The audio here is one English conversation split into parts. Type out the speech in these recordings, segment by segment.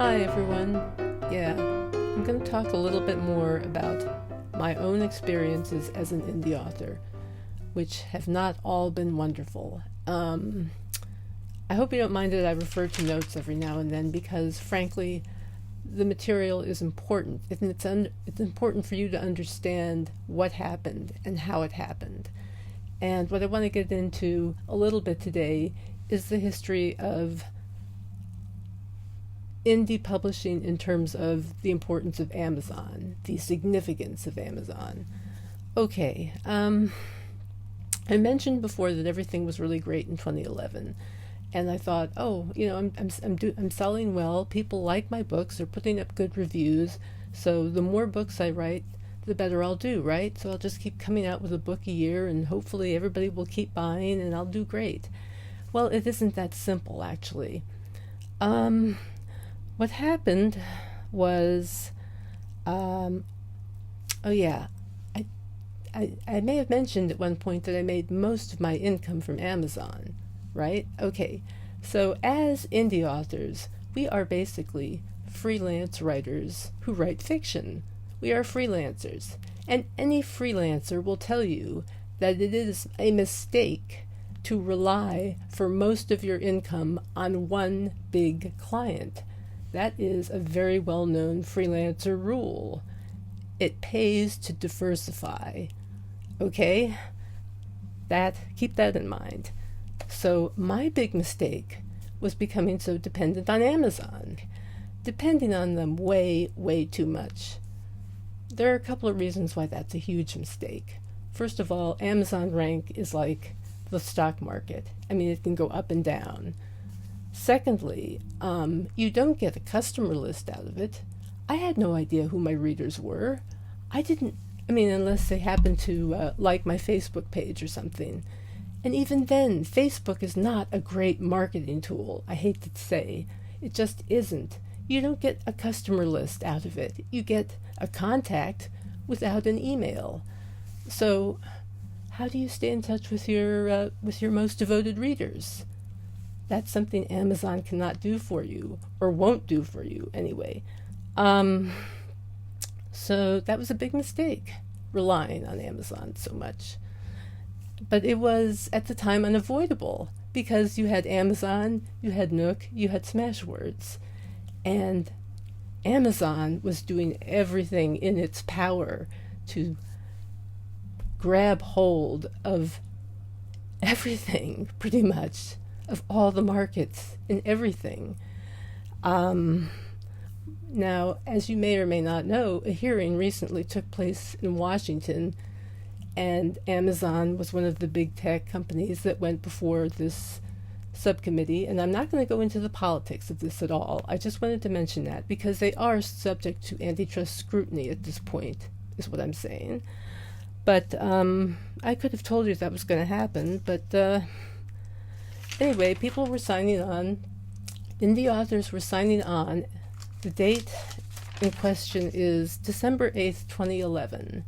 Hi everyone. Yeah, I'm going to talk a little bit more about my own experiences as an indie author, which have not all been wonderful. I hope you don't mind that I refer to notes every now and then because, frankly, the material is important. It's important for you to understand what happened and how it happened. And what I want to get into a little bit today is the history of indie publishing in terms of the importance of Amazon, the significance of Amazon. Okay, I mentioned before that everything was really great in 2011, and I thought, I'm selling well. People like my books. They're putting up good reviews. So the more books I write, the better I'll do, right? So I'll just keep coming out with a book a year, and hopefully everybody will keep buying, and I'll do great. Well, it isn't that simple, actually. What happened was, oh yeah, I may have mentioned at one point that I made most of my income from Amazon, right? Okay, so as indie authors, we are basically freelance writers who write fiction. We are freelancers, and any freelancer will tell you that it is a mistake to rely for most of your income on one big client. That is a very well-known freelancer rule. It pays to diversify. Okay? Keep that in mind. So my big mistake was becoming so dependent on Amazon. Depending on them way, way too much. There are a couple of reasons why that's a huge mistake. First of all, Amazon rank is like the stock market. I mean, it can go up and down. Secondly, you don't get a customer list out of it. I had no idea who my readers were. Unless they happen to like my Facebook page or something. And even then, Facebook is not a great marketing tool, I hate to say. It just isn't. You don't get a customer list out of it. You get a contact without an email. So, how do you stay in touch with your most devoted readers? That's something Amazon cannot do for you, or won't do for you anyway. So that was a big mistake, relying on Amazon so much. But it was, at the time, unavoidable, because you had Amazon, you had Nook, you had Smashwords. And Amazon was doing everything in its power to grab hold of everything, pretty much, of all the markets in everything. Now, as you may or may not know, a hearing recently took place in Washington, and Amazon was one of the big tech companies that went before this subcommittee, and I'm not going to go into the politics of this at all. I just wanted to mention that because they are subject to antitrust scrutiny at this point, is what I'm saying. But I could have told you that was going to happen, but anyway, people were signing on. Indie authors were signing on. The date in question is December 8th, 2011,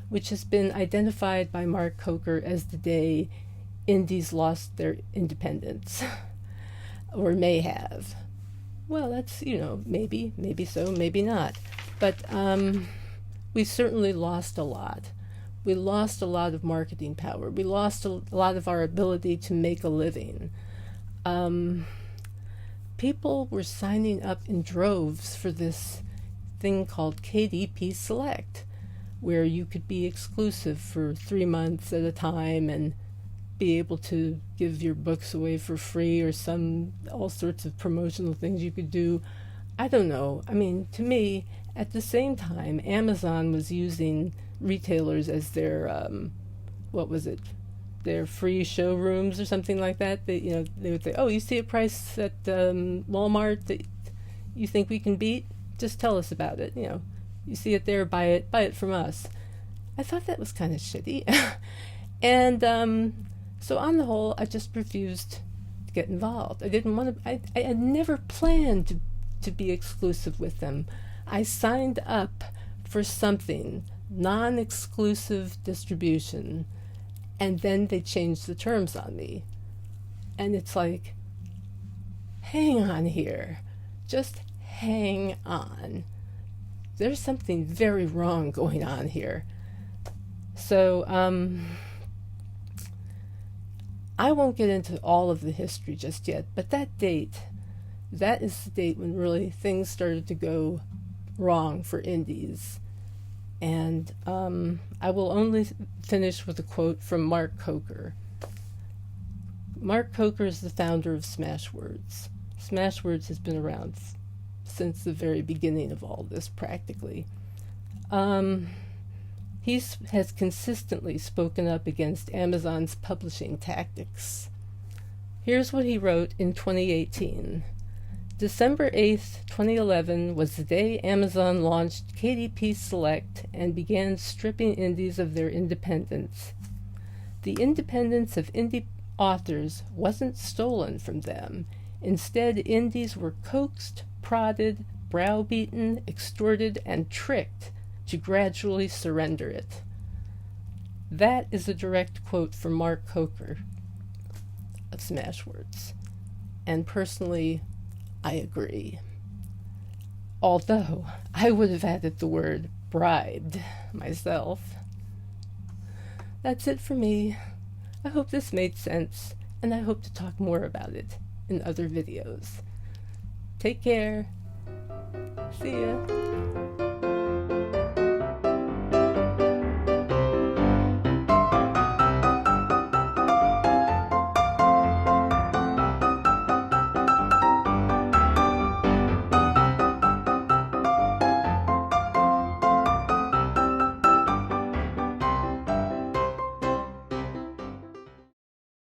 which has been identified by Mark Coker as the day indies lost their independence, or may have. Well, that's, maybe so, maybe not. But we certainly lost a lot. We lost a lot of marketing power. We lost a lot of our ability to make a living. People were signing up in droves for this thing called KDP Select, where you could be exclusive for 3 months at a time and be able to give your books away for free, or all sorts of promotional things you could do. I don't know. I mean, to me, at the same time, Amazon was using retailers as their their free showrooms or something like that. They would say, oh, you see a price at Walmart that you think we can beat, just tell us about it. You see it there, buy it from us. I thought that was kind of shitty. And so on the whole, I just refused to get involved. I didn't want to. I had never planned to be exclusive with them. I signed up for something, non-exclusive distribution, and then they changed the terms on me. And it's like, hang on here. Just hang on. There's something very wrong going on here. So, I won't get into all of the history just yet, but that is the date when really things started to go wrong for indies. And I will only finish with a quote from Mark Coker. Mark Coker is the founder of Smashwords. Smashwords has been around since the very beginning of all this, practically. He has consistently spoken up against Amazon's publishing tactics. Here's what he wrote in 2018. December 8th, 2011 was the day Amazon launched KDP Select and began stripping indies of their independence. The independence of indie authors wasn't stolen from them. Instead, indies were coaxed, prodded, browbeaten, extorted, and tricked to gradually surrender it. That is a direct quote from Mark Coker of Smashwords. And personally, I agree. Although I would have added the word bribed myself. That's it for me. I hope this made sense, and I hope to talk more about it in other videos. Take care. See ya.